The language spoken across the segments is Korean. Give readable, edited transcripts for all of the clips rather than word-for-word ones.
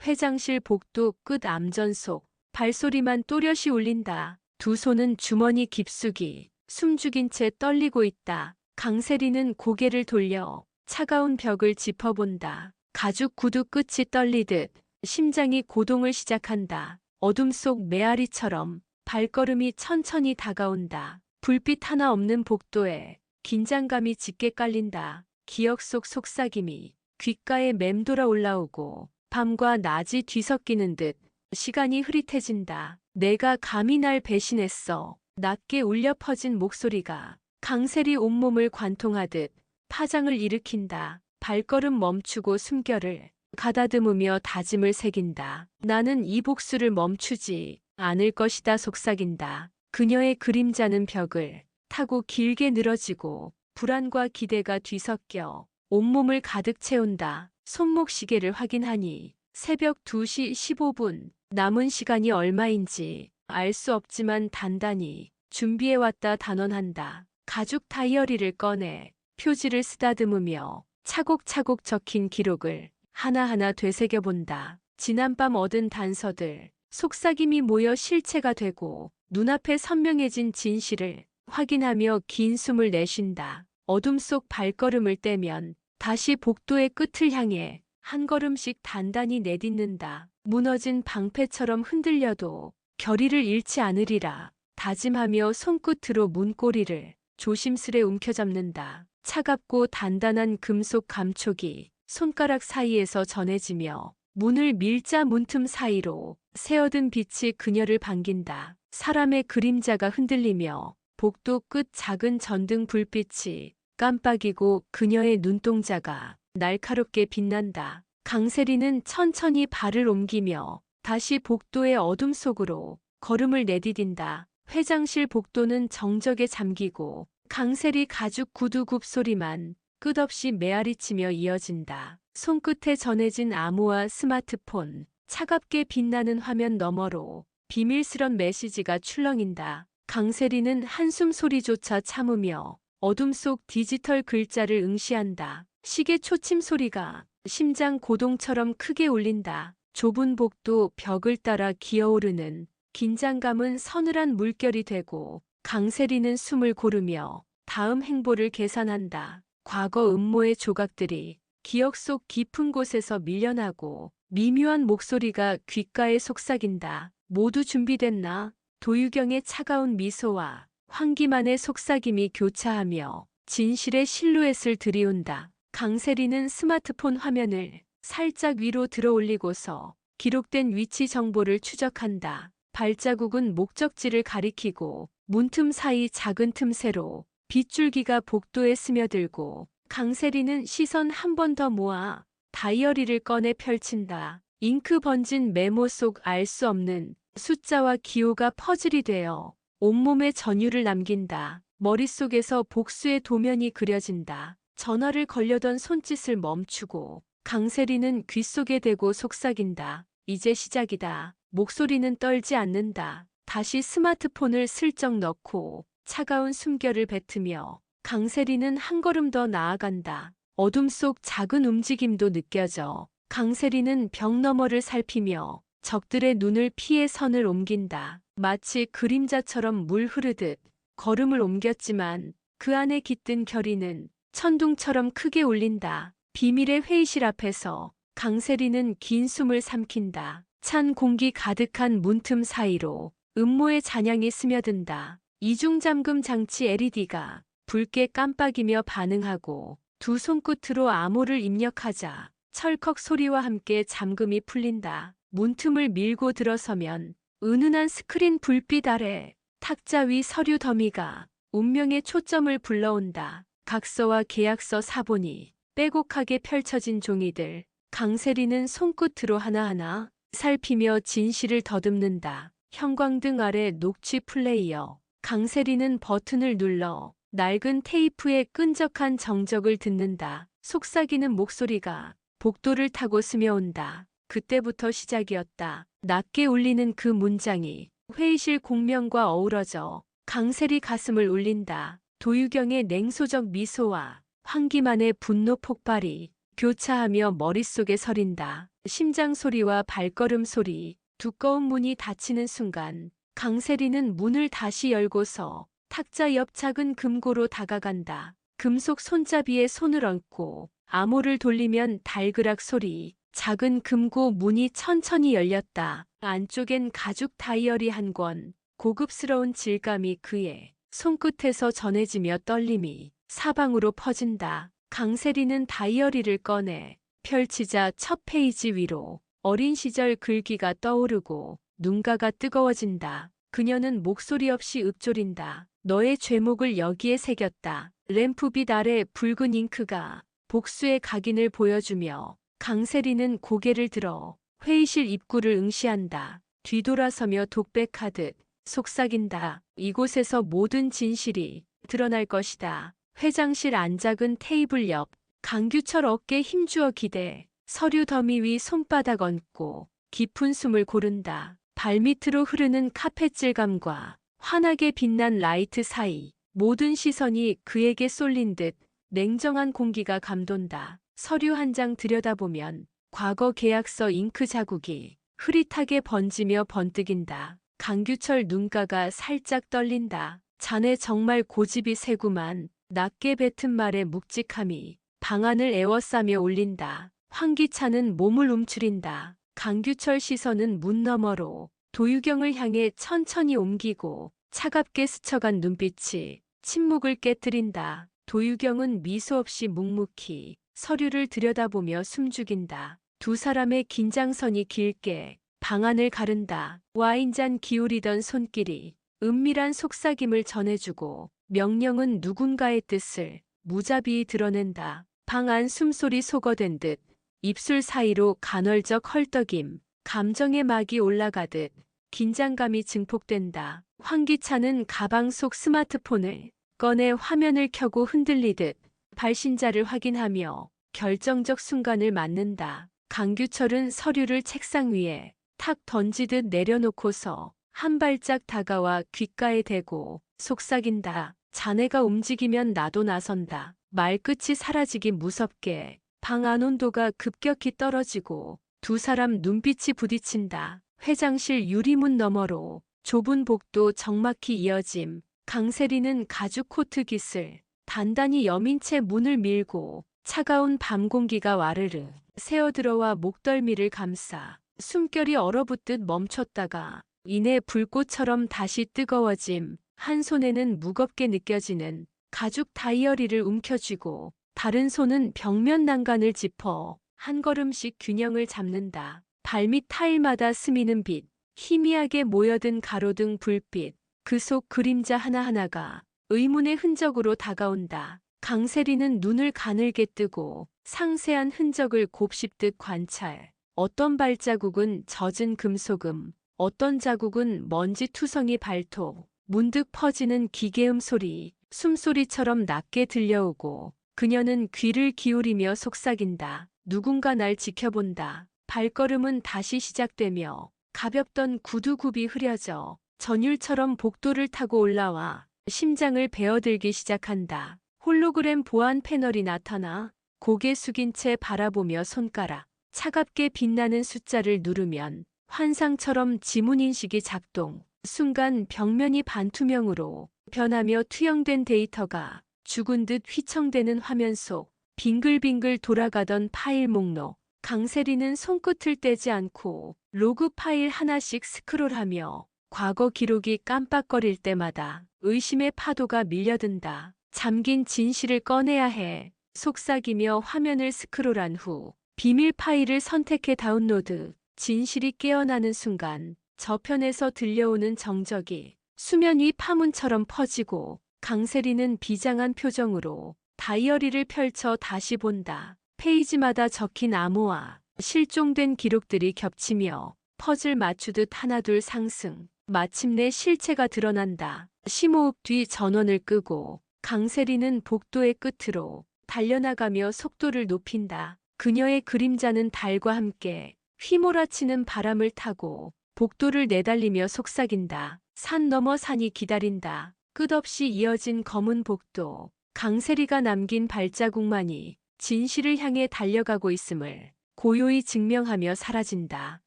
회장실 복도 끝 암전 속 발소리만 또렷이 울린다. 두 손은 주머니 깊숙이 숨죽인 채 떨리고 있다. 강세리는 고개를 돌려 차가운 벽을 짚어본다. 가죽 구두 끝이 떨리듯 심장이 고동을 시작한다. 어둠 속 메아리처럼 발걸음이 천천히 다가온다. 불빛 하나 없는 복도에 긴장감이 짙게 깔린다. 기억 속 속삭임이 귓가에 맴돌아 올라오고 밤과 낮이 뒤섞이는 듯 시간이 흐릿해진다. 내가 감히 날 배신했어. 낮게 울려 퍼진 목소리가 강세리 온몸을 관통하듯 파장을 일으킨다. 발걸음 멈추고 숨결을 가다듬으며 다짐을 새긴다. 나는 이 복수를 멈추지 않을 것이다 속삭인다. 그녀의 그림자는 벽을 타고 길게 늘어지고 불안과 기대가 뒤섞여 온몸을 가득 채운다. 손목 시계를 확인하니 새벽 2시 15분. 남은 시간이 얼마인지 알 수 없지만 단단히 준비해왔다 단언한다. 가죽 다이어리를 꺼내 표지를 쓰다듬으며 차곡차곡 적힌 기록을 하나하나 되새겨본다. 지난밤 얻은 단서들, 속삭임이 모여 실체가 되고 눈앞에 선명해진 진실을 확인하며 긴 숨을 내쉰다. 어둠 속 발걸음을 떼면 다시 복도의 끝을 향해 한 걸음씩 단단히 내딛는다. 무너진 방패처럼 흔들려도 결의를 잃지 않으리라 다짐하며 손끝으로 문고리를 조심스레 움켜잡는다. 차갑고 단단한 금속 감촉이 손가락 사이에서 전해지며 문을 밀자 문틈 사이로 새어든 빛이 그녀를 반긴다. 사람의 그림자가 흔들리며 복도 끝 작은 전등 불빛이 깜빡이고 그녀의 눈동자가 날카롭게 빛난다. 강세리는 천천히 발을 옮기며 다시 복도의 어둠 속으로 걸음을 내디딘다. 회장실 복도는 정적에 잠기고 강세리 가죽 구두 굽 소리만 끝없이 메아리치며 이어진다. 손끝에 전해진 암호와 스마트폰, 차갑게 빛나는 화면 너머로 비밀스런 메시지가 출렁인다. 강세리는 한숨 소리조차 참으며 어둠 속 디지털 글자를 응시한다. 시계 초침 소리가 심장 고동처럼 크게 울린다. 좁은 복도 벽을 따라 기어오르는 긴장감은 서늘한 물결이 되고 강세리는 숨을 고르며 다음 행보를 계산한다. 과거 음모의 조각들이 기억 속 깊은 곳에서 밀려나고 미묘한 목소리가 귓가에 속삭인다. 모두 준비됐나? 도유경의 차가운 미소와 황기만의 속삭임이 교차하며 진실의 실루엣을 들이운다. 강세리는 스마트폰 화면을 살짝 위로 들어 올리고서 기록된 위치 정보를 추적한다. 발자국은 목적지를 가리키고 문틈 사이 작은 틈새로 빗줄기가 복도에 스며들고 강세리는 시선 한 번 더 모아 다이어리를 꺼내 펼친다. 잉크 번진 메모 속 알 수 없는 숫자와 기호가 퍼즐이 되어 온몸에 전율을 남긴다. 머릿속에서 복수의 도면이 그려진다. 전화를 걸려던 손짓을 멈추고 강세리는 귓속에 대고 속삭인다. 이제 시작이다. 목소리는 떨지 않는다. 다시 스마트폰을 슬쩍 넣고 차가운 숨결을 뱉으며 강세리는 한 걸음 더 나아간다. 어둠 속 작은 움직임도 느껴져. 강세리는 벽 너머를 살피며 적들의 눈을 피해 선을 옮긴다. 마치 그림자처럼 물 흐르듯 걸음을 옮겼지만 그 안에 깃든 결의는 천둥처럼 크게 울린다. 비밀의 회의실 앞에서 강세리는 긴 숨을 삼킨다. 찬 공기 가득한 문틈 사이로 음모의 잔향이 스며든다. 이중잠금 장치 LED가 붉게 깜빡이며 반응하고 두 손끝으로 암호를 입력하자 철컥 소리와 함께 잠금이 풀린다. 문틈을 밀고 들어서면 은은한 스크린 불빛 아래 탁자 위 서류 더미가 운명의 초점을 불러온다. 각서와 계약서 사본이 빼곡하게 펼쳐진 종이들. 강세리는 손끝으로 하나하나 살피며 진실을 더듬는다. 형광등 아래 녹취 플레이어. 강세리는 버튼을 눌러 낡은 테이프의 끈적한 정적을 듣는다. 속삭이는 목소리가 복도를 타고 스며온다. 그때부터 시작이었다. 낮게 울리는 그 문장이 회의실 공명과 어우러져 강세리 가슴을 울린다. 도유경의 냉소적 미소와 황기만의 분노 폭발이 교차하며 머릿속에 서린다. 심장 소리와 발걸음 소리, 두꺼운 문이 닫히는 순간 강세리는 문을 다시 열고서 탁자 옆 작은 금고로 다가간다. 금속 손잡이에 손을 얹고 암호를 돌리면 달그락 소리, 작은 금고 문이 천천히 열렸다. 안쪽엔 가죽 다이어리 한 권, 고급스러운 질감이 그의 손끝에서 전해지며 떨림이 사방으로 퍼진다. 강세리는 다이어리를 꺼내 펼치자 첫 페이지 위로 어린 시절 글귀가 떠오르고 눈가가 뜨거워진다. 그녀는 목소리 없이 읊조린다. 너의 죄목을 여기에 새겼다. 램프빛 아래 붉은 잉크가 복수의 각인을 보여주며 강세리는 고개를 들어 회의실 입구를 응시한다. 뒤돌아서며 독백하듯 속삭인다. 이곳에서 모든 진실이 드러날 것이다. 회장실 안작은 테이블 옆 강규철 어깨 힘주어 기대 서류 더미 위 손바닥 얹고 깊은 숨을 고른다. 발밑으로 흐르는 카펫 질감과 환하게 빛난 라이트 사이 모든 시선이 그에게 쏠린 듯 냉정한 공기가 감돈다. 서류 한 장 들여다보면 과거 계약서 잉크 자국이 흐릿하게 번지며 번뜩인다. 강규철 눈가가 살짝 떨린다. 자네 정말 고집이 세구만. 낮게 뱉은 말의 묵직함이 방안을 에워싸며 울린다. 환기차는 몸을 움츠린다. 강규철 시선은 문 너머로 도유경을 향해 천천히 옮기고 차갑게 스쳐간 눈빛이 침묵을 깨뜨린다. 도유경은 미소 없이 묵묵히 서류를 들여다보며 숨죽인다. 두 사람의 긴장선이 길게 방안을 가른다. 와인잔 기울이던 손길이 은밀한 속삭임을 전해주고 명령은 누군가의 뜻을 무자비히 드러낸다. 방 안 숨소리 소거된 듯 입술 사이로 간헐적 헐떡임, 감정의 막이 올라가듯 긴장감이 증폭된다. 환기차는 가방 속 스마트폰을 꺼내 화면을 켜고 흔들리듯 발신자를 확인하며 결정적 순간을 맞는다. 강규철은 서류를 책상 위에 탁 던지듯 내려놓고서 한 발짝 다가와 귓가에 대고 속삭인다. 자네가 움직이면 나도 나선다. 말끝이 사라지기 무섭게 방 안 온도가 급격히 떨어지고 두 사람 눈빛이 부딪힌다. 회장실 유리문 너머로 좁은 복도 적막히 이어짐. 강세리는 가죽 코트 깃을 단단히 여민 채 문을 밀고 차가운 밤 공기가 와르르 새어들어와 목덜미를 감싸 숨결이 얼어붙듯 멈췄다가 이내 불꽃처럼 다시 뜨거워짐. 한 손에는 무겁게 느껴지는 가죽 다이어리를 움켜쥐고 다른 손은 벽면 난간을 짚어 한 걸음씩 균형을 잡는다. 발밑 타일마다 스미는 빛, 희미하게 모여든 가로등 불빛, 그 속 그림자 하나하나가 의문의 흔적으로 다가온다. 강세리는 눈을 가늘게 뜨고 상세한 흔적을 곱씹듯 관찰. 어떤 발자국은 젖은 금속음, 어떤 자국은 먼지 투성이 발톱, 문득 퍼지는 기계음 소리, 숨소리처럼 낮게 들려오고 그녀는 귀를 기울이며 속삭인다. 누군가 날 지켜본다. 발걸음은 다시 시작되며 가볍던 구두굽이 흐려져 전율처럼 복도를 타고 올라와 심장을 베어들기 시작한다. 홀로그램 보안 패널이 나타나 고개 숙인 채 바라보며 손가락 차갑게 빛나는 숫자를 누르면 환상처럼 지문인식이 작동. 순간 벽면이 반투명으로 변하며 투영된 데이터가 죽은 듯 휘청대는 화면 속 빙글빙글 돌아가던 파일 목록. 강세리는 손끝을 떼지 않고 로그 파일 하나씩 스크롤하며 과거 기록이 깜빡거릴 때마다 의심의 파도가 밀려든다. 잠긴 진실을 꺼내야 해. 속삭이며 화면을 스크롤한 후 비밀 파일을 선택해 다운로드. 진실이 깨어나는 순간 저편에서 들려오는 정적이 수면 위 파문처럼 퍼지고 강세리는 비장한 표정으로 다이어리를 펼쳐 다시 본다. 페이지마다 적힌 암호와 실종된 기록들이 겹치며 퍼즐 맞추듯 하나둘 상승. 마침내 실체가 드러난다. 심호흡 뒤 전원을 끄고 강세리는 복도의 끝으로 달려나가며 속도를 높인다. 그녀의 그림자는 달과 함께 휘몰아치는 바람을 타고 복도를 내달리며 속삭인다. 산 너머 산이 기다린다. 끝없이 이어진 검은 복도. 강세리가 남긴 발자국만이 진실을 향해 달려가고 있음을 고요히 증명하며 사라진다.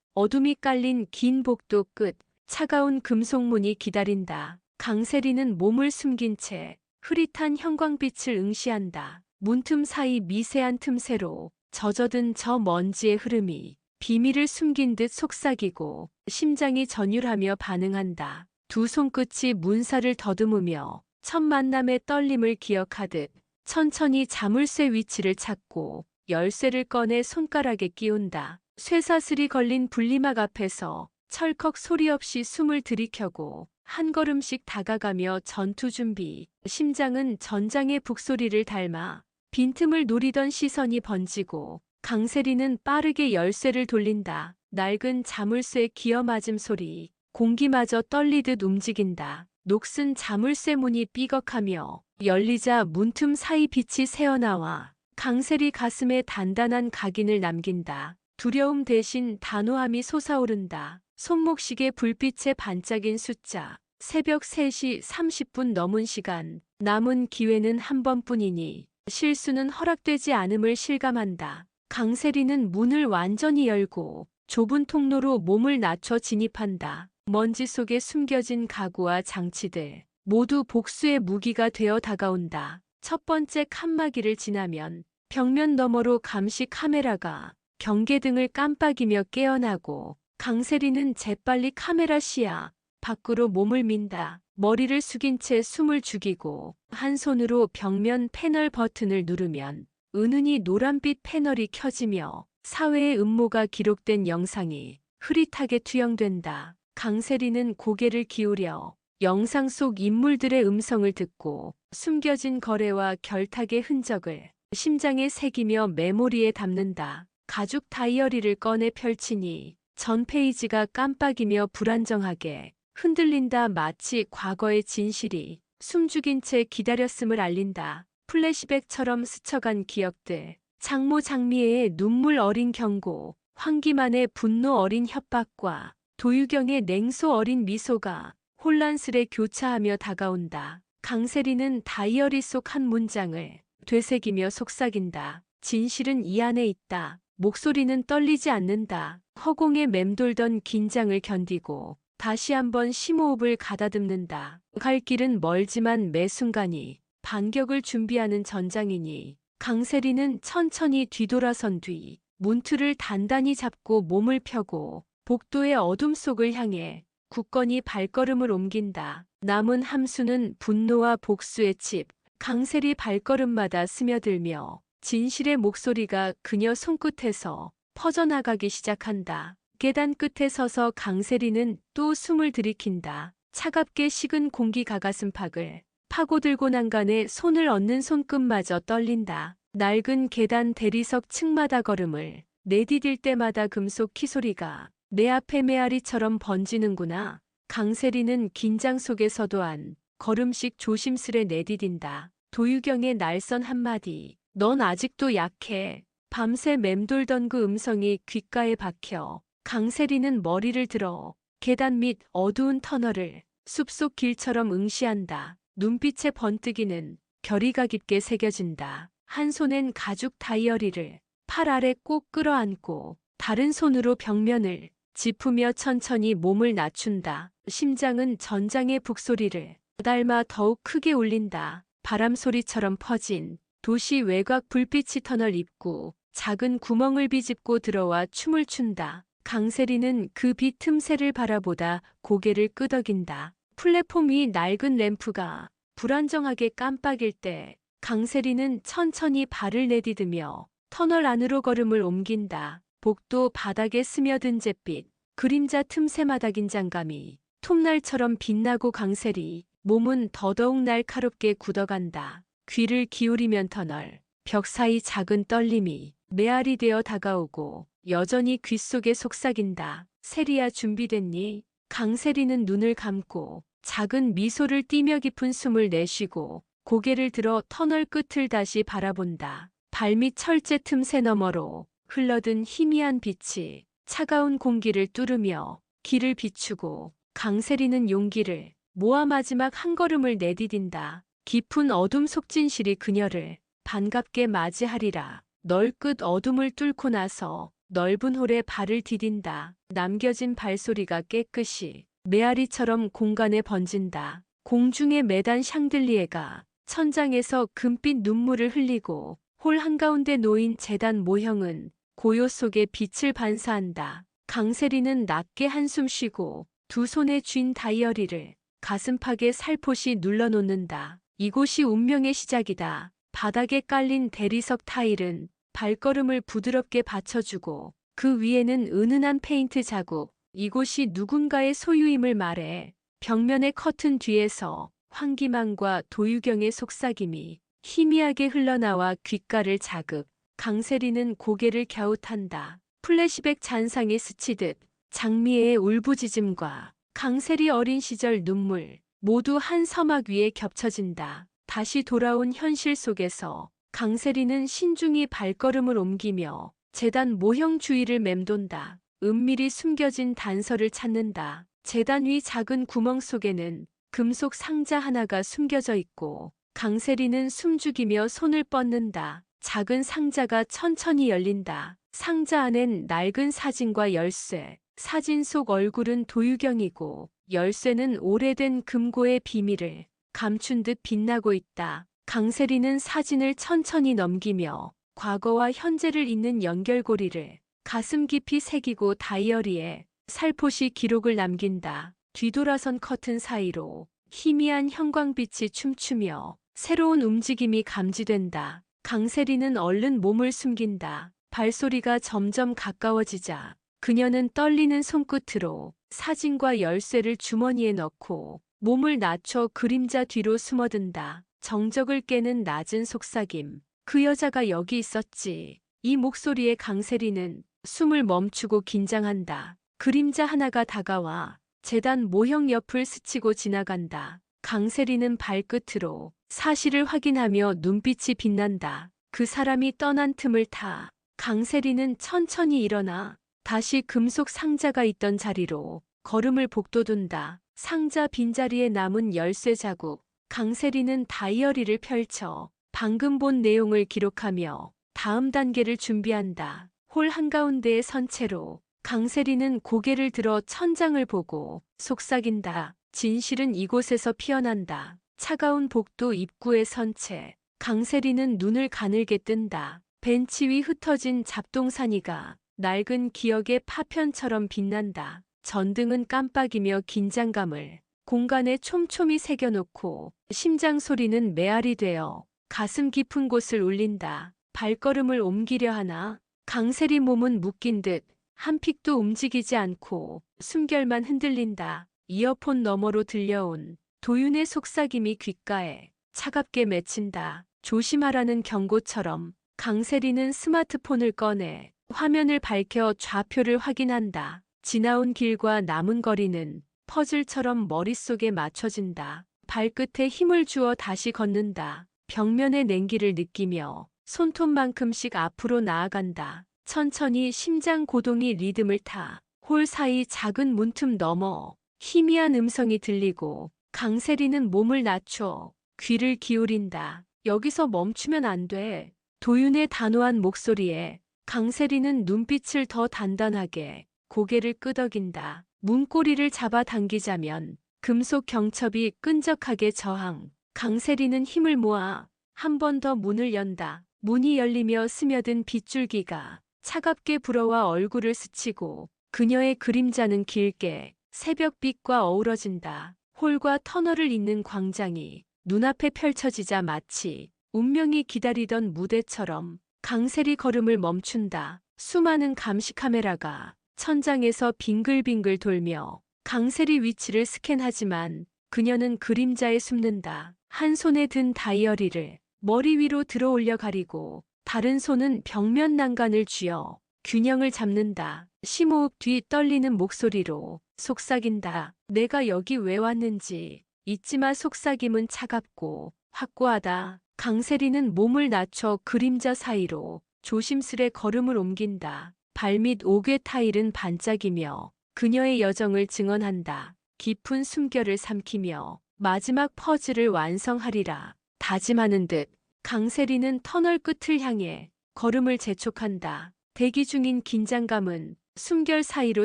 어둠이 깔린 긴 복도 끝, 차가운 금속문이 기다린다. 강세리는 몸을 숨긴 채 흐릿한 형광빛을 응시한다. 문틈 사이 미세한 틈새로 젖어든 저 먼지의 흐름이 비밀을 숨긴 듯 속삭이고 심장이 전율하며 반응한다. 두 손끝이 문살을 더듬으며 첫 만남의 떨림을 기억하듯 천천히 자물쇠 위치를 찾고 열쇠를 꺼내 손가락에 끼운다. 쇠사슬이 걸린 분리막 앞에서 철컥 소리 없이 숨을 들이켜고 한 걸음씩 다가가며 전투 준비. 심장은 전장의 북소리를 닮아 빈틈을 노리던 시선이 번지고 강세리는 빠르게 열쇠를 돌린다. 낡은 자물쇠 기어 맞음 소리, 공기마저 떨리듯 움직인다. 녹슨 자물쇠 문이 삐걱하며 열리자 문틈 사이 빛이 새어나와 강세리 가슴에 단단한 각인을 남긴다. 두려움 대신 단호함이 솟아오른다. 손목시계 불빛에 반짝인 숫자. 새벽 3시 30분 넘은 시간. 남은 기회는 한 번뿐이니 실수는 허락되지 않음을 실감한다. 강세리는 문을 완전히 열고 좁은 통로로 몸을 낮춰 진입한다. 먼지 속에 숨겨진 가구와 장치들 모두 복수의 무기가 되어 다가온다. 첫 번째 칸막이를 지나면 벽면 너머로 감시 카메라가 경계등을 깜빡이며 깨어나고 강세리는 재빨리 카메라 시야 밖으로 몸을 민다. 머리를 숙인 채 숨을 죽이고 한 손으로 벽면 패널 버튼을 누르면 은은히 노란빛 패널이 켜지며 사회의 음모가 기록된 영상이 흐릿하게 투영된다. 강세리는 고개를 기울여 영상 속 인물들의 음성을 듣고 숨겨진 거래와 결탁의 흔적을 심장에 새기며 메모리에 담는다. 가죽 다이어리를 꺼내 펼치니 전 페이지가 깜빡이며 불안정하게 흔들린다. 마치 과거의 진실이 숨죽인 채 기다렸음을 알린다. 플래시백처럼 스쳐간 기억들, 장모 장미애의 눈물 어린 경고, 황기만의 분노 어린 협박과 도유경의 냉소 어린 미소가 혼란스레 교차하며 다가온다. 강세리는 다이어리 속 한 문장을 되새기며 속삭인다. 진실은 이 안에 있다. 목소리는 떨리지 않는다. 허공에 맴돌던 긴장을 견디고 다시 한번 심호흡을 가다듬는다. 갈 길은 멀지만 매 순간이 반격을 준비하는 전장이니 강세리는 천천히 뒤돌아선 뒤 문틀을 단단히 잡고 몸을 펴고 복도의 어둠 속을 향해 굳건히 발걸음을 옮긴다. 남은 함수는 분노와 복수의 칩. 강세리 발걸음마다 스며들며 진실의 목소리가 그녀 손끝에서 퍼져나가기 시작한다. 계단 끝에 서서 강세리는 또 숨을 들이킨다. 차갑게 식은 공기 가가슴팍을 파고들고 난간에 손을 얹는 손끝마저 떨린다. 낡은 계단 대리석 층마다 걸음을 내디딜 때마다 금속 키소리가 내 앞에 메아리처럼 번지는구나. 강세리는 긴장 속에서도 한 걸음씩 조심스레 내디딘다. 도유경의 날선 한마디. 넌 아직도 약해. 밤새 맴돌던 그 음성이 귓가에 박혀 강세리는 머리를 들어 계단 밑 어두운 터널을 숲속 길처럼 응시한다. 눈빛의 번뜩이는 결의가 깊게 새겨진다. 한 손엔 가죽 다이어리를 팔 아래 꼭 끌어안고 다른 손으로 벽면을 짚으며 천천히 몸을 낮춘다. 심장은 전장의 북소리를 닮아 더욱 크게 울린다. 바람 소리처럼 퍼진 도시 외곽 불빛이 터널 입구 작은 구멍을 비집고 들어와 춤을 춘다. 강세리는 그 빛 틈새를 바라보다 고개를 끄덕인다. 플랫폼 위 낡은 램프가 불안정하게 깜빡일 때 강세리는 천천히 발을 내디디며 터널 안으로 걸음을 옮긴다. 복도 바닥에 스며든 잿빛, 그림자 틈새마다 긴장감이 톱날처럼 빛나고 강세리 몸은 더더욱 날카롭게 굳어간다. 귀를 기울이면 터널, 벽 사이 작은 떨림이 메아리 되어 다가오고 여전히 귓속에 속삭인다. 세리야 준비됐니? 강세리는 눈을 감고 작은 미소를 띠며 깊은 숨을 내쉬고 고개를 들어 터널 끝을 다시 바라본다. 발밑 철제 틈새 너머로 흘러든 희미한 빛이 차가운 공기를 뚫으며 길을 비추고 강세리는 용기를 모아 마지막 한 걸음을 내디딘다. 깊은 어둠 속 진실이 그녀를 반갑게 맞이하리라. 널끝 어둠을 뚫고 나서 넓은 홀에 발을 디딘다. 남겨진 발소리가 깨끗이 메아리처럼 공간에 번진다. 공중에 매단 샹들리에가 천장에서 금빛 눈물을 흘리고 홀 한가운데 놓인 재단 모형은 고요 속에 빛을 반사한다. 강세리는 낮게 한숨 쉬고 두 손에 쥔 다이어리를 가슴팍에 살포시 눌러놓는다. 이곳이 운명의 시작이다. 바닥에 깔린 대리석 타일은 발걸음을 부드럽게 받쳐주고 그 위에는 은은한 페인트 자국. 이곳이 누군가의 소유임을 말해. 벽면의 커튼 뒤에서 황기만과 도유경의 속삭임이 희미하게 흘러나와 귓가를 자극. 강세리는 고개를 갸웃한다. 플래시백 잔상에 스치듯 장미애의 울부짖음과 강세리 어린 시절 눈물 모두 한 서막 위에 겹쳐진다. 다시 돌아온 현실 속에서 강세리는 신중히 발걸음을 옮기며 재단 모형 주위를 맴돈다. 은밀히 숨겨진 단서를 찾는다. 재단 위 작은 구멍 속에는 금속 상자 하나가 숨겨져 있고 강세리는 숨죽이며 손을 뻗는다. 작은 상자가 천천히 열린다. 상자 안엔 낡은 사진과 열쇠. 사진 속 얼굴은 도유경이고 열쇠는 오래된 금고의 비밀을 감춘 듯 빛나고 있다. 강세리는 사진을 천천히 넘기며 과거와 현재를 잇는 연결고리를 가슴 깊이 새기고 다이어리에 살포시 기록을 남긴다. 뒤돌아선 커튼 사이로 희미한 형광빛이 춤추며 새로운 움직임이 감지된다. 강세리는 얼른 몸을 숨긴다. 발소리가 점점 가까워지자 그녀는 떨리는 손끝으로 사진과 열쇠를 주머니에 넣고 몸을 낮춰 그림자 뒤로 숨어든다. 정적을 깨는 낮은 속삭임. 그 여자가 여기 있었지. 이 목소리에 강세리는 숨을 멈추고 긴장한다. 그림자 하나가 다가와 재단 모형 옆을 스치고 지나간다. 강세리는 발끝으로 사실을 확인하며 눈빛이 빛난다. 그 사람이 떠난 틈을 타 강세리는 천천히 일어나 다시 금속 상자가 있던 자리로 걸음을 복돋운다. 상자 빈자리에 남은 열쇠 자국. 강세리는 다이어리를 펼쳐 방금 본 내용을 기록하며 다음 단계를 준비한다. 홀 한가운데에 선 채로 강세리는 고개를 들어 천장을 보고 속삭인다. 진실은 이곳에서 피어난다. 차가운 복도 입구에 선 채 강세리는 눈을 가늘게 뜬다. 벤치 위 흩어진 잡동사니가 낡은 기억의 파편처럼 빛난다. 전등은 깜빡이며 긴장감을 공간에 촘촘히 새겨놓고 심장 소리는 메아리 되어 가슴 깊은 곳을 울린다. 발걸음을 옮기려 하나 강세리 몸은 묶인 듯 한 픽도 움직이지 않고 숨결만 흔들린다. 이어폰 너머로 들려온 도윤의 속삭임이 귓가에 차갑게 맺힌다. 조심하라는 경고처럼 강세리는 스마트폰을 꺼내 화면을 밝혀 좌표를 확인한다. 지나온 길과 남은 거리는 퍼즐처럼 머릿속에 맞춰진다. 발끝에 힘을 주어 다시 걷는다. 벽면의 냉기를 느끼며 손톱만큼씩 앞으로 나아간다. 천천히 심장 고동이 리듬을 타. 홀 사이 작은 문틈 너머 희미한 음성이 들리고 강세리는 몸을 낮춰 귀를 기울인다. 여기서 멈추면 안 돼. 도윤의 단호한 목소리에 강세리는 눈빛을 더 단단하게 고개를 끄덕인다. 문고리를 잡아 당기자면 금속 경첩이 끈적하게 저항. 강세리는 힘을 모아 한 번 더 문을 연다. 문이 열리며 스며든 빗줄기가 차갑게 불어와 얼굴을 스치고 그녀의 그림자는 길게 새벽빛과 어우러진다. 홀과 터널을 잇는 광장이 눈앞에 펼쳐지자 마치 운명이 기다리던 무대처럼 강세리 걸음을 멈춘다. 수많은 감시 카메라가 천장에서 빙글빙글 돌며 강세리 위치를 스캔하지만 그녀는 그림자에 숨는다. 한 손에 든 다이어리를 머리 위로 들어올려 가리고 다른 손은 벽면 난간을 쥐어 균형을 잡는다. 심호흡 뒤 떨리는 목소리로 속삭인다. 내가 여기 왜 왔는지 잊지마. 속삭임은 차갑고 확고하다. 강세리는 몸을 낮춰 그림자 사이로 조심스레 걸음을 옮긴다. 발밑 옥외 타일은 반짝이며 그녀의 여정을 증언한다. 깊은 숨결을 삼키며 마지막 퍼즐을 완성하리라 다짐하는 듯 강세리는 터널 끝을 향해 걸음을 재촉한다. 대기 중인 긴장감은 숨결 사이로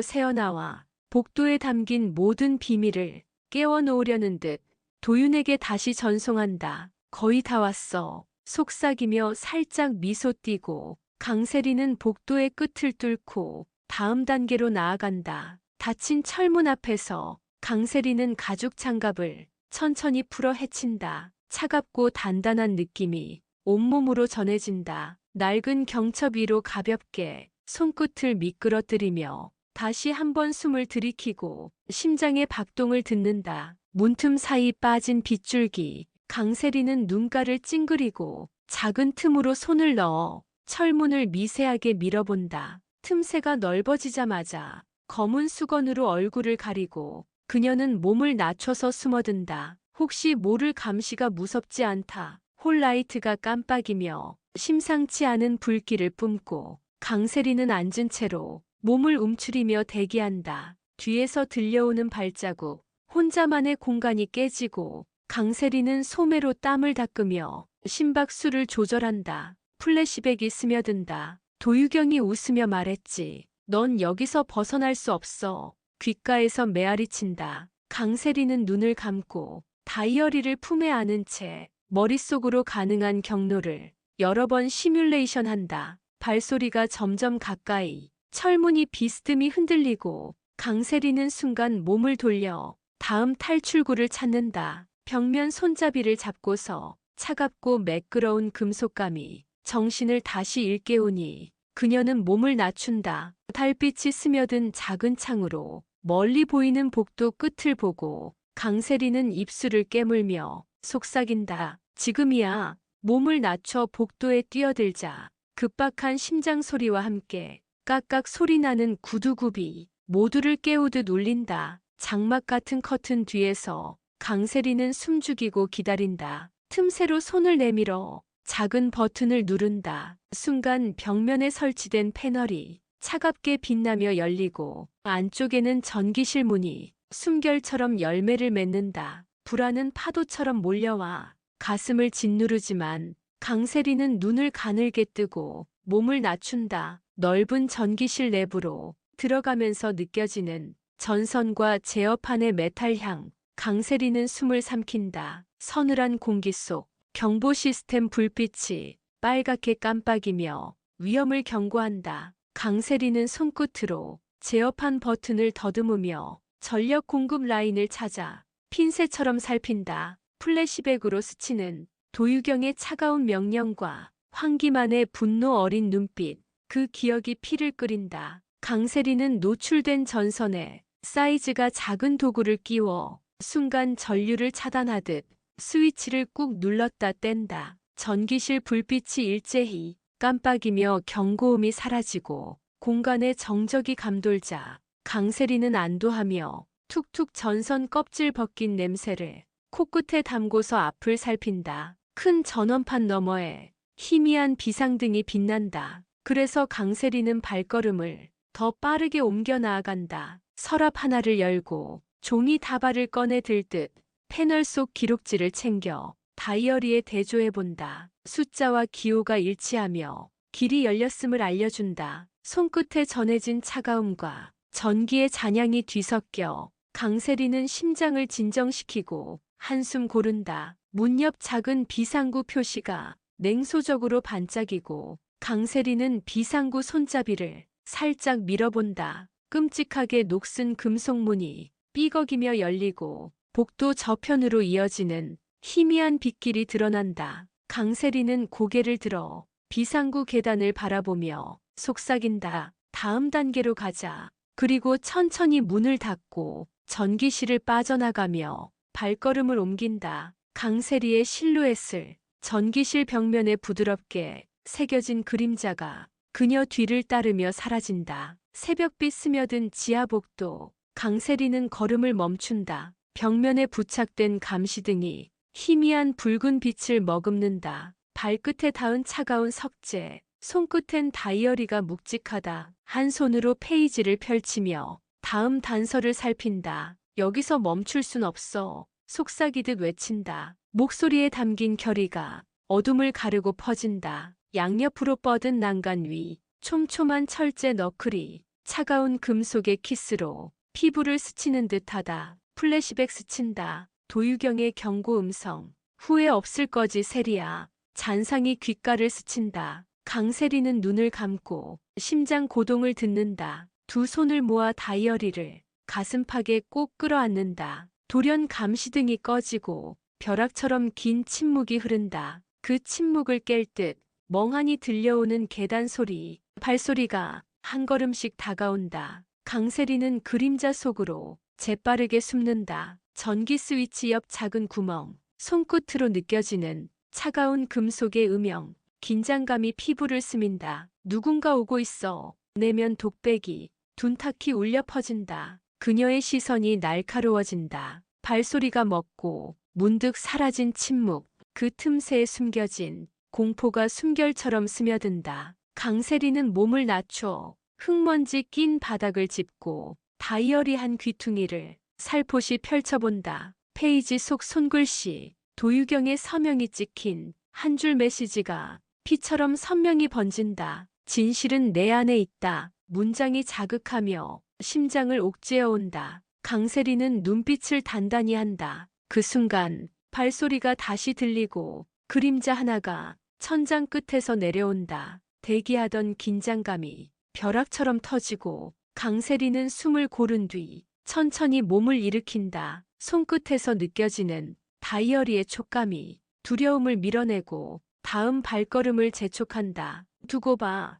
새어나와 복도에 담긴 모든 비밀을 깨워놓으려는 듯 도윤에게 다시 전송한다. 거의 다 왔어. 속삭이며 살짝 미소 띠고 강세리는 복도의 끝을 뚫고 다음 단계로 나아간다. 닫힌 철문 앞에서 강세리는 가죽 장갑을 천천히 풀어 헤친다. 차갑고 단단한 느낌이 온몸으로 전해진다. 낡은 경첩 위로 가볍게 손끝을 미끄러뜨리며 다시 한번 숨을 들이키고 심장의 박동을 듣는다. 문틈 사이 빠진 빗줄기. 강세리는 눈가를 찡그리고 작은 틈으로 손을 넣어 철문을 미세하게 밀어본다. 틈새가 넓어지자마자 검은 수건으로 얼굴을 가리고 그녀는 몸을 낮춰서 숨어든다. 혹시 모를 감시가 무섭지 않다. 홀라이트가 깜빡이며 심상치 않은 불길을 뿜고 강세리는 앉은 채로 몸을 움츠리며 대기한다. 뒤에서 들려오는 발자국, 혼자만의 공간이 깨지고 강세리는 소매로 땀을 닦으며 심박수를 조절한다. 플래시백이 스며든다. 도유경이 웃으며 말했지. 넌 여기서 벗어날 수 없어. 귓가에서 메아리친다. 강세리는 눈을 감고 다이어리를 품에 안은 채 머릿속으로 가능한 경로를 여러 번 시뮬레이션한다. 발소리가 점점 가까이, 철문이 비스듬히 흔들리고 강세리는 순간 몸을 돌려 다음 탈출구를 찾는다. 벽면 손잡이를 잡고서 차갑고 매끄러운 금속감이 정신을 다시 일깨우니 그녀는 몸을 낮춘다. 달빛이 스며든 작은 창으로 멀리 보이는 복도 끝을 보고 강세리는 입술을 깨물며 속삭인다. 지금이야. 몸을 낮춰 복도에 뛰어들자. 급박한 심장 소리와 함께 깍깍 소리나는 구두굽이 모두를 깨우듯 울린다. 장막 같은 커튼 뒤에서 강세리는 숨죽이고 기다린다. 틈새로 손을 내밀어 작은 버튼을 누른다. 순간 벽면에 설치된 패널이 차갑게 빛나며 열리고 안쪽에는 전기실 문이 숨결처럼 열매를 맺는다. 불안은 파도처럼 몰려와 가슴을 짓누르지만 강세리는 눈을 가늘게 뜨고 몸을 낮춘다. 넓은 전기실 내부로 들어가면서 느껴지는 전선과 제어판의 메탈향. 강세리는 숨을 삼킨다. 서늘한 공기 속 경보 시스템 불빛이 빨갛게 깜빡이며 위험을 경고한다. 강세리는 손끝으로 제어판 버튼을 더듬으며 전력 공급 라인을 찾아 핀셋처럼 살핀다. 플래시백으로 스치는 도유경의 차가운 명령과 황기만의 분노 어린 눈빛, 그 기억이 피를 끓인다. 강세리는 노출된 전선에 사이즈가 작은 도구를 끼워 순간 전류를 차단하듯 스위치를 꾹 눌렀다 뗀다. 전기실 불빛이 일제히 깜빡이며 경고음이 사라지고 공간에 정적이 감돌자 강세리는 안도하며 툭툭 전선 껍질 벗긴 냄새를 코끝에 담고서 앞을 살핀다. 큰 전원판 너머에 희미한 비상등이 빛난다. 그래서 강세리는 발걸음을 더 빠르게 옮겨 나아간다. 서랍 하나를 열고 종이 다발을 꺼내 들듯 패널 속 기록지를 챙겨 다이어리에 대조해본다. 숫자와 기호가 일치하며 길이 열렸음을 알려준다. 손끝에 전해진 차가움과 전기의 잔향이 뒤섞여 강세리는 심장을 진정시키고 한숨 고른다. 문 옆 작은 비상구 표시가 냉소적으로 반짝이고 강세리는 비상구 손잡이를 살짝 밀어본다. 끔찍하게 녹슨 금속문이 삐걱이며 열리고 복도 저편으로 이어지는 희미한 빗길이 드러난다. 강세리는 고개를 들어 비상구 계단을 바라보며 속삭인다. 다음 단계로 가자. 그리고 천천히 문을 닫고 전기실을 빠져나가며 발걸음을 옮긴다. 강세리의 실루엣을 전기실 벽면에 부드럽게 새겨진 그림자가 그녀 뒤를 따르며 사라진다. 새벽빛 스며든 지하복도. 강세리는 걸음을 멈춘다. 벽면에 부착된 감시등이 희미한 붉은 빛을 머금는다. 발끝에 닿은 차가운 석재, 손끝엔 다이어리가 묵직하다. 한 손으로 페이지를 펼치며 다음 단서를 살핀다. 여기서 멈출 순 없어. 속삭이듯 외친다. 목소리에 담긴 결의가 어둠을 가르고 퍼진다. 양옆으로 뻗은 난간 위 촘촘한 철제 너클이 차가운 금속의 키스로 피부를 스치는 듯하다. 플래시백 스친다. 도유경의 경고 음성. 후회 없을 거지 세리야. 잔상이 귓가를 스친다. 강세리는 눈을 감고 심장 고동을 듣는다. 두 손을 모아 다이어리를 가슴팍에 꼭 끌어안는다. 돌연 감시등이 꺼지고 벼락처럼 긴 침묵이 흐른다. 그 침묵을 깰 듯 멍하니 들려오는 계단 소리, 발소리가 한 걸음씩 다가온다. 강세리는 그림자 속으로 재빠르게 숨는다. 전기 스위치 옆 작은 구멍, 손끝으로 느껴지는 차가운 금속의 음영, 긴장감이 피부를 스민다. 누군가 오고 있어. 내면 독배기, 둔탁히 울려 퍼진다. 그녀의 시선이 날카로워진다. 발소리가 멎고 문득 사라진 침묵, 그 틈새에 숨겨진 공포가 숨결처럼 스며든다. 강세리는 몸을 낮춰 흙먼지 낀 바닥을 짚고 다이어리 한 귀퉁이를 살포시 펼쳐본다. 페이지 속 손글씨, 도유경의 서명이 찍힌 한 줄 메시지가 피처럼 선명히 번진다. 진실은 내 안에 있다. 문장이 자극하며 심장을 옥죄어온다. 강세리는 눈빛을 단단히 한다. 그 순간 발소리가 다시 들리고 그림자 하나가 천장 끝에서 내려온다. 대기하던 긴장감이 벼락처럼 터지고 강세리는 숨을 고른 뒤 천천히 몸을 일으킨다. 손끝에서 느껴지는 다이어리의 촉감이 두려움을 밀어내고 다음 발걸음을 재촉한다. 두고 봐.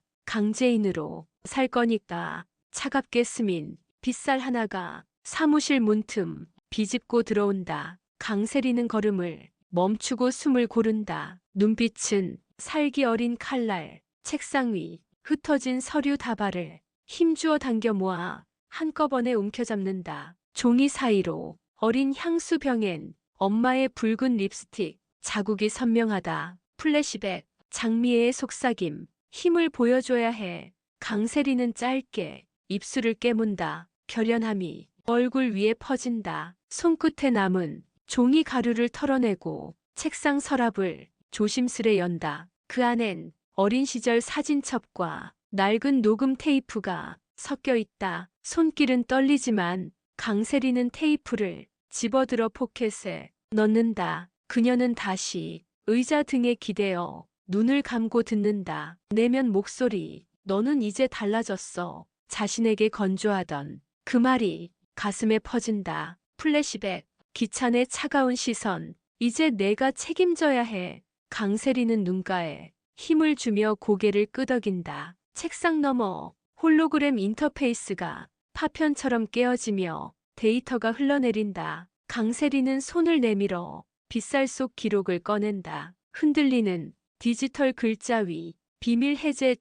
강제인으로 살 거니까. 차갑게 스민 빗살 하나가 사무실 문틈 비집고 들어온다. 강세리는 걸음을 멈추고 숨을 고른다. 눈빛은 살기 어린 칼날, 책상 위 흩어진 서류 다발을 힘주어 당겨 모아 한꺼번에 움켜잡는다. 종이 사이로 어린 향수병엔 엄마의 붉은 립스틱 자국이 선명하다. 플래시백, 장미애의 속삭임, 힘을 보여줘야 해. 강세리는 짧게 입술을 깨문다. 결연함이 얼굴 위에 퍼진다. 손끝에 남은 종이 가루를 털어내고 책상 서랍을 조심스레 연다. 그 안엔 어린 시절 사진첩과 낡은 녹음 테이프가 섞여 있다. 손길은 떨리지만 강세리는 테이프를 집어들어 포켓에 넣는다. 그녀는 다시 의자 등에 기대어 눈을 감고 듣는다. 내면 목소리, 너는 이제 달라졌어. 자신에게 건조하던 그 말이 가슴에 퍼진다. 플래시백, 기찬의 차가운 시선, 이제 내가 책임져야 해. 강세리는 눈가에 힘을 주며 고개를 끄덕인다. 책상 너머 홀로그램 인터페이스가 파편처럼 깨어지며 데이터가 흘러내린다. 강세리는 손을 내밀어 빗살 속 기록을 꺼낸다. 흔들리는 디지털 글자 위 비밀 해제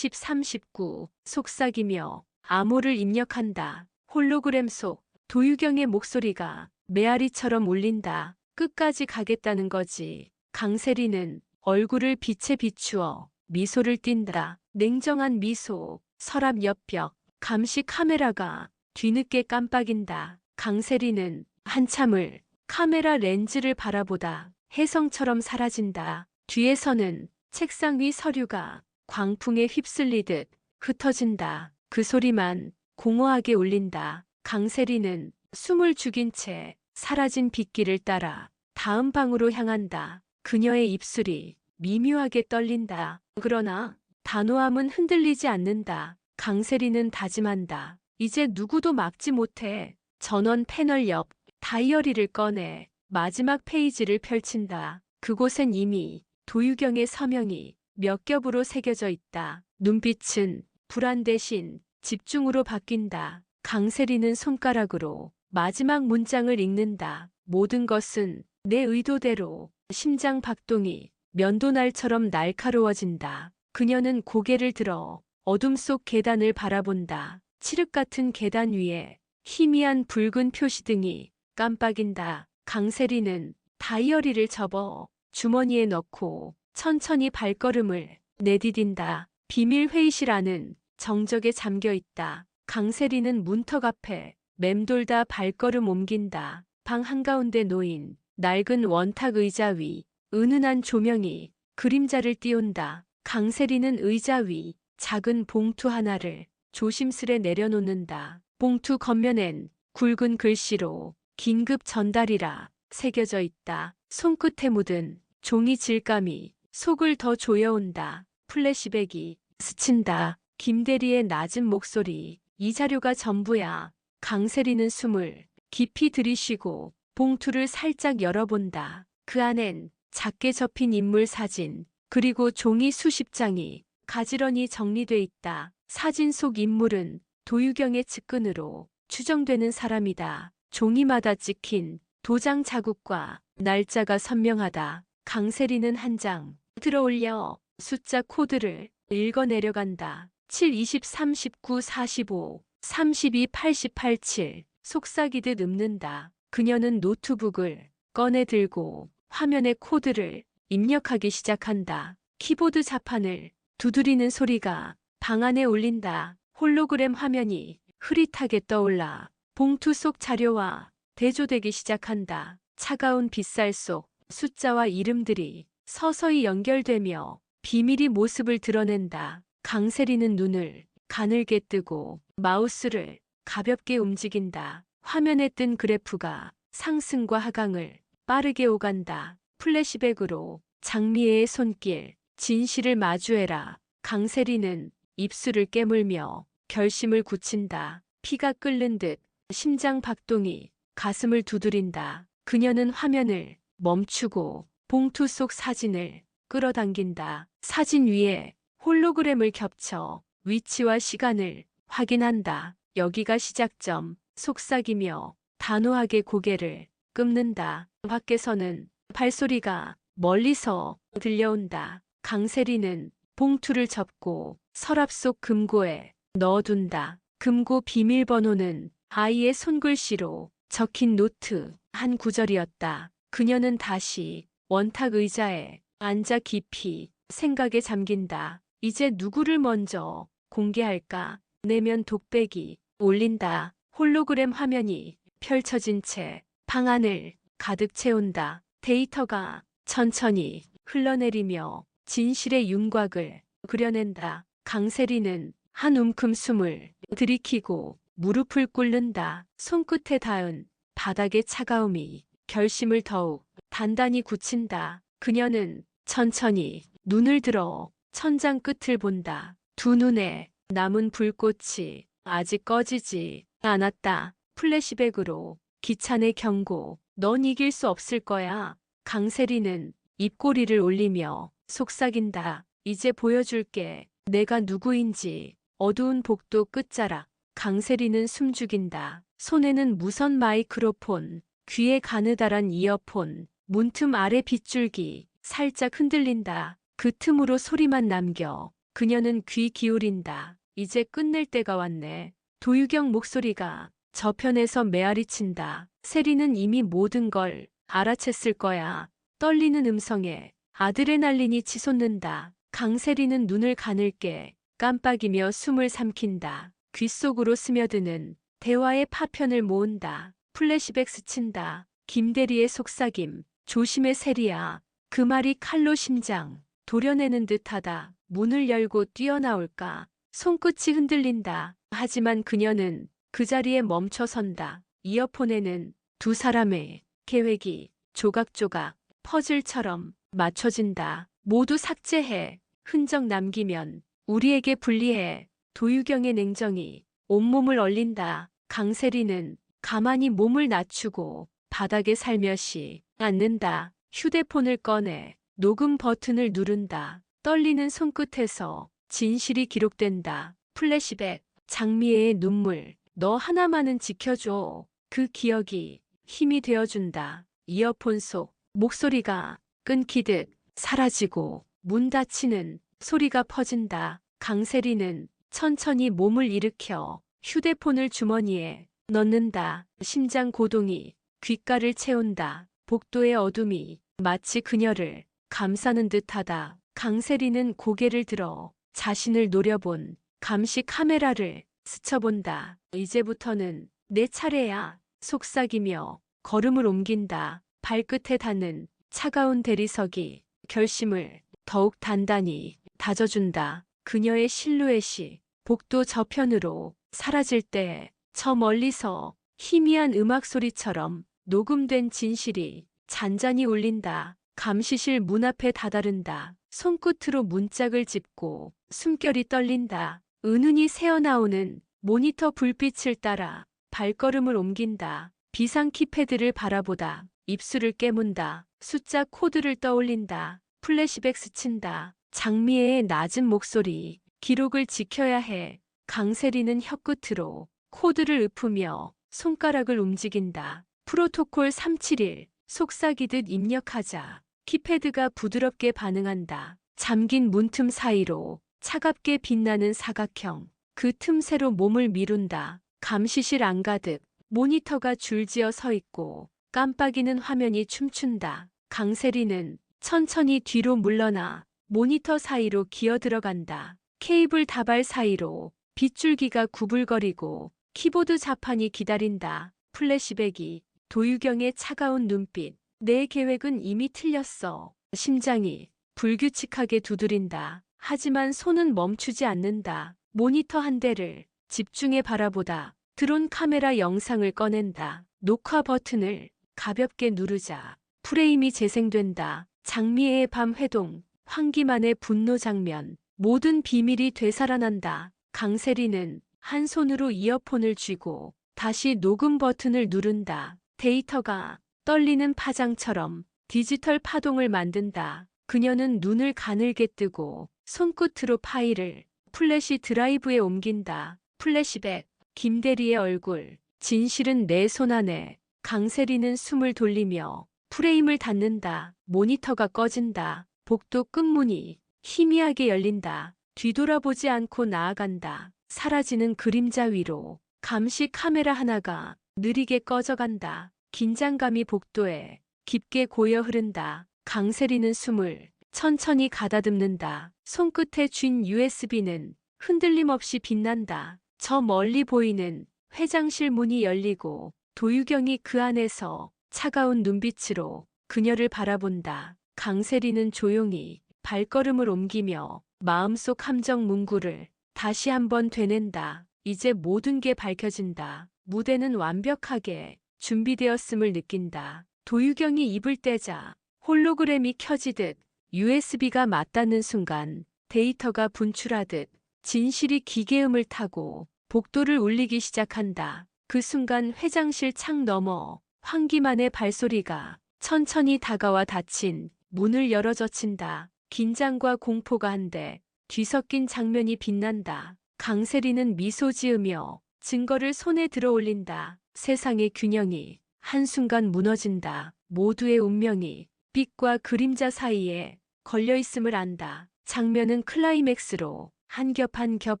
7-20-39 속삭이며 암호를 입력한다. 홀로그램 속 도유경의 목소리가 메아리처럼 울린다. 끝까지 가겠다는 거지. 강세리는 얼굴을 빛에 비추어 미소를 띈다. 냉정한 미소, 서랍 옆벽, 감시 카메라가 뒤늦게 깜빡인다. 강세리는 한참을 카메라 렌즈를 바라보다 혜성처럼 사라진다. 뒤에서는 책상 위 서류가 광풍에 휩쓸리듯 흩어진다. 그 소리만 공허하게 울린다. 강세리는 숨을 죽인 채 사라진 빗길을 따라 다음 방으로 향한다. 그녀의 입술이 미묘하게 떨린다. 그러나 단호함은 흔들리지 않는다. 강세리는 다짐한다. 이제 누구도 막지 못해. 전원 패널 옆 다이어리를 꺼내 마지막 페이지를 펼친다. 그곳엔 이미 도유경의 서명이 몇 겹으로 새겨져 있다. 눈빛은 불안 대신 집중으로 바뀐다. 강세리는 손가락으로 마지막 문장을 읽는다. 모든 것은 내 의도대로. 심장 박동이 면도날처럼 날카로워진다. 그녀는 고개를 들어 어둠 속 계단을 바라본다. 칠흑 같은 계단 위에 희미한 붉은 표시등이 깜빡인다. 강세리는 다이어리를 접어 주머니에 넣고 천천히 발걸음을 내디딘다. 비밀 회의실 안은 정적에 잠겨 있다. 강세리는 문턱 앞에 맴돌다 발걸음 옮긴다. 방 한가운데 놓인 낡은 원탁 의자 위 은은한 조명이 그림자를 띄운다. 강세리는 의자 위 작은 봉투 하나를 조심스레 내려놓는다. 봉투 겉면엔 굵은 글씨로 긴급 전달이라 새겨져 있다. 손끝에 묻은 종이 질감이 속을 더 조여온다. 플래시백이 스친다. 김대리의 낮은 목소리. 이 자료가 전부야. 강세리는 숨을 깊이 들이쉬고 봉투를 살짝 열어본다. 그 안엔 작게 접힌 인물 사진, 그리고 종이 수십 장이 가지런히 정리돼 있다. 사진 속 인물은 도유경의 측근으로 추정되는 사람이다. 종이마다 찍힌 도장 자국과 날짜가 선명하다. 강세리는 한 장 들어올려 숫자 코드를 읽어 내려간다. 7, 20, 39, 45, 32, 88, 7. 속삭이듯 읊는다. 그녀는 노트북을 꺼내 들고 화면에 코드를 입력하기 시작한다. 키보드 자판을 두드리는 소리가 방 안에 울린다. 홀로그램 화면이 흐릿하게 떠올라 봉투 속 자료와 대조되기 시작한다. 차가운 빗살 속 숫자와 이름들이 서서히 연결되며 비밀이 모습을 드러낸다. 강세리는 눈을 가늘게 뜨고 마우스를 가볍게 움직인다. 화면에 뜬 그래프가 상승과 하강을 빠르게 오간다. 플래시백으로 장미애의 손길, 진실을 마주해라. 강세리는 입술을 깨물며 결심을 굳힌다. 피가 끓는 듯 심장 박동이 가슴을 두드린다. 그녀는 화면을 멈추고 봉투 속 사진을 끌어당긴다. 사진 위에 홀로그램을 겹쳐 위치와 시간을 확인한다. 여기가 시작점. 속삭이며 단호하게 고개를 끄는다. 밖에서는 발소리가 멀리서 들려온다. 강세리는 봉투를 접고 서랍 속 금고에 넣어둔다. 금고 비밀번호는 아이의 손글씨로 적힌 노트 한 구절이었다. 그녀는 다시 원탁 의자에 앉아 깊이 생각에 잠긴다. 이제 누구를 먼저 공개할까? 내면 독백이 울린다. 홀로그램 화면이 펼쳐진 채 방 안을 가득 채운다. 데이터가 천천히 흘러내리며 진실의 윤곽을 그려낸다. 강세리는 한 움큼 숨을 들이키고 무릎을 꿇는다. 손끝에 닿은 바닥의 차가움이 결심을 더욱 단단히 굳힌다. 그녀는 천천히 눈을 들어 천장 끝을 본다. 두 눈에 남은 불꽃이 아직 꺼지지 않았다. 플래시백으로 기찬의 경고. 넌 이길 수 없을 거야. 강세리는 입꼬리를 올리며 속삭인다. 이제 보여줄게. 내가 누구인지. 어두운 복도 끝자락. 강세리는 숨죽인다. 손에는 무선 마이크로폰, 귀에 가느다란 이어폰, 문틈 아래 빗줄기 살짝 흔들린다. 그 틈으로 소리만 남겨. 그녀는 귀 기울인다. 이제 끝낼 때가 왔네. 도유경 목소리가 저편에서 메아리친다. 세리는 이미 모든 걸 알아챘을 거야. 떨리는 음성에 아드레날린이 치솟는다. 강세리는 눈을 가늘게 깜빡이며 숨을 삼킨다. 귓속으로 스며드는 대화의 파편을 모은다. 플래시백 스친다. 김대리의 속삭임. 조심해 세리야. 그 말이 칼로 심장 도려내는 듯하다. 문을 열고 뛰어나올까. 손끝이 흔들린다. 하지만 그녀는 그 자리에 멈춰선다. 이어폰에는 두 사람의 계획이 조각조각 퍼즐처럼 맞춰진다. 모두 삭제해. 흔적 남기면 우리에게 불리해. 도유경의 냉정이 온몸을 얼린다. 강세리는 가만히 몸을 낮추고 바닥에 살며시 앉는다. 휴대폰을 꺼내 녹음 버튼을 누른다. 떨리는 손끝에서 진실이 기록된다. 플래시백. 장미애의 눈물. 너 하나만은 지켜줘. 그 기억이 힘이 되어준다. 이어폰 속 목소리가 끊기듯 사라지고 문 닫히는 소리가 퍼진다. 강세리는 천천히 몸을 일으켜 휴대폰을 주머니에 넣는다. 심장 고동이 귓가를 채운다. 복도의 어둠이 마치 그녀를 감싸는 듯하다. 강세리는 고개를 들어 자신을 노려본 감시 카메라를 스쳐본다. 이제부터는 내 차례야. 속삭이며 걸음을 옮긴다. 발끝에 닿는 차가운 대리석이 결심을 더욱 단단히 다져준다. 그녀의 실루엣이 복도 저편으로 사라질 때 저 멀리서 희미한 음악 소리처럼 녹음된 진실이 잔잔히 울린다. 감시실 문 앞에 다다른다. 손끝으로 문짝을 짚고 숨결이 떨린다. 은은히 새어나오는 모니터 불빛을 따라 발걸음을 옮긴다. 비상 키패드를 바라보다 입술을 깨문다. 숫자 코드를 떠올린다. 플래시백 스친다. 장미애의 낮은 목소리. 기록을 지켜야 해. 강세리는 혀끝으로 코드를 읊으며 손가락을 움직인다. 프로토콜 371. 속삭이듯 입력하자. 키패드가 부드럽게 반응한다. 잠긴 문틈 사이로 차갑게 빛나는 사각형. 그 틈새로 몸을 미룬다. 감시실 안가득 모니터가 줄지어 서 있고 깜빡이는 화면이 춤춘다. 강세리는 천천히 뒤로 물러나 모니터 사이로 기어들어간다. 케이블 다발 사이로 빗줄기가 구불거리고 키보드 자판이 기다린다. 플래시백이 도유경의 차가운 눈빛. 내 계획은 이미 틀렸어. 심장이 불규칙하게 두드린다. 하지만 손은 멈추지 않는다. 모니터 한 대를 집중해 바라보다 드론 카메라 영상을 꺼낸다. 녹화 버튼을 가볍게 누르자 프레임이 재생된다. 장미애의 밤 회동, 환기만의 분노 장면, 모든 비밀이 되살아난다. 강세리는 한 손으로 이어폰을 쥐고 다시 녹음 버튼을 누른다. 데이터가 떨리는 파장처럼 디지털 파동을 만든다. 그녀는 눈을 가늘게 뜨고 손끝으로 파일을 플래시 드라이브에 옮긴다. 플래시백, 김대리의 얼굴, 진실은 내 손 안에. 강세리는 숨을 돌리며 프레임을 닫는다. 모니터가 꺼진다. 복도 끝문이 희미하게 열린다. 뒤돌아보지 않고 나아간다. 사라지는 그림자 위로 감시 카메라 하나가 느리게 꺼져간다. 긴장감이 복도에 깊게 고여 흐른다. 강세리는 숨을 천천히 가다듬는다. 손끝에 쥔 USB는 흔들림 없이 빛난다. 저 멀리 보이는 회장실 문이 열리고 도유경이 그 안에서 차가운 눈빛으로 그녀를 바라본다. 강세리는 조용히 발걸음을 옮기며 마음속 함정 문구를 다시 한번 되낸다. 이제 모든 게 밝혀진다. 무대는 완벽하게 준비되었음을 느낀다. 도유경이 입을 떼자 홀로그램이 켜지듯 USB가 맞닿는 순간 데이터가 분출하듯 진실이 기계음을 타고 복도를 울리기 시작한다. 그 순간 회장실 창 너머 환기만의 발소리가 천천히 다가와 닫힌 문을 열어 젖힌다. 긴장과 공포가 한데 뒤섞인 장면이 빛난다. 강세리는 미소 지으며 증거를 손에 들어 올린다. 세상의 균형이 한순간 무너진다. 모두의 운명이 빛과 그림자 사이에 걸려 있음을 안다. 장면은 클라이맥스로 한 겹 한 겹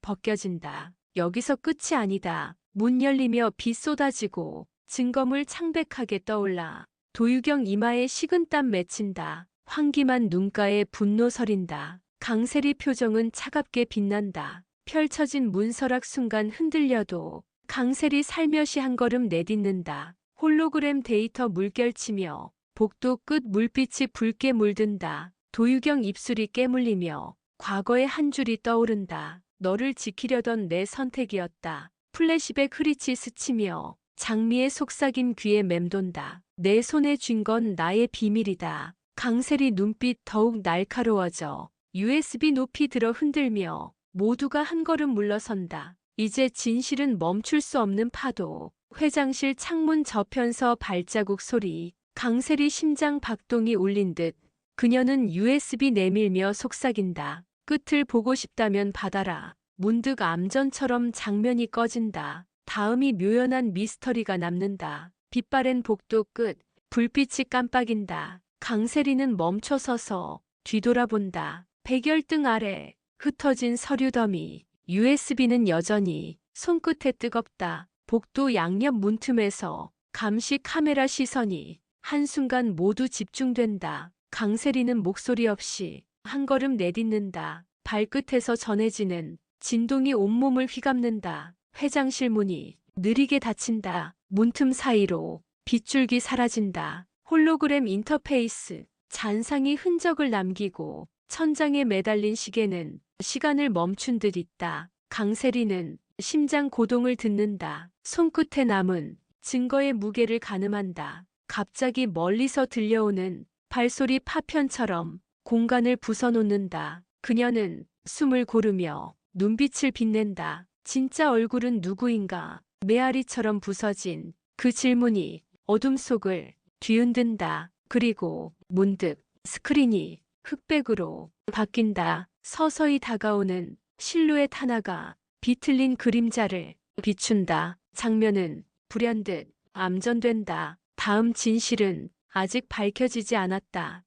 벗겨진다. 여기서 끝이 아니다. 문 열리며 빛 쏟아지고 증거물 창백하게 떠올라 도유경 이마에 식은땀 맺힌다. 황기만 눈가에 분노 서린다. 강세리 표정은 차갑게 빛난다. 펼쳐진 문서락 순간 흔들려도 강세리 살며시 한 걸음 내딛는다. 홀로그램 데이터 물결치며 복도 끝 물빛이 붉게 물든다. 도유경 입술이 깨물리며 과거의 한 줄이 떠오른다. 너를 지키려던 내 선택이었다. 플래시백 흐리치 스치며 장미의 속삭임 귀에 맴돈다. 내 손에 쥔 건 나의 비밀이다. 강세리 눈빛 더욱 날카로워져 USB 높이 들어 흔들며 모두가 한 걸음 물러선다. 이제 진실은 멈출 수 없는 파도. 회장실 창문 저편서 발자국 소리. 강세리 심장 박동이 울린 듯 그녀는 USB 내밀며 속삭인다. 끝을 보고 싶다면 받아라. 문득 암전처럼 장면이 꺼진다. 다음이 묘연한 미스터리가 남는다. 빛바랜 복도 끝 불빛이 깜빡인다. 강세리는 멈춰서서 뒤돌아본다. 백열등 아래 흩어진 서류 더미. USB는 여전히 손끝에 뜨겁다. 복도 양옆 문틈에서 감시 카메라 시선이 한순간 모두 집중된다. 강세리는 목소리 없이 한 걸음 내딛는다. 발끝에서 전해지는 진동이 온몸을 휘감는다. 회장실 문이 느리게 닫힌다. 문틈 사이로 빗줄기 사라진다. 홀로그램 인터페이스 잔상이 흔적을 남기고 천장에 매달린 시계는 시간을 멈춘 듯 있다. 강세리는 심장 고동을 듣는다. 손끝에 남은 증거의 무게를 가늠한다. 갑자기 멀리서 들려오는 발소리 파편처럼 공간을 부숴놓는다. 그녀는 숨을 고르며 눈빛을 빛낸다. 진짜 얼굴은 누구인가? 메아리처럼 부서진 그 질문이 어둠 속을 뒤흔든다. 그리고 문득 스크린이 흑백으로 바뀐다. 서서히 다가오는 실루엣 하나가 비틀린 그림자를 비춘다. 장면은 불현듯 암전된다. 다음 진실은 아직 밝혀지지 않았다.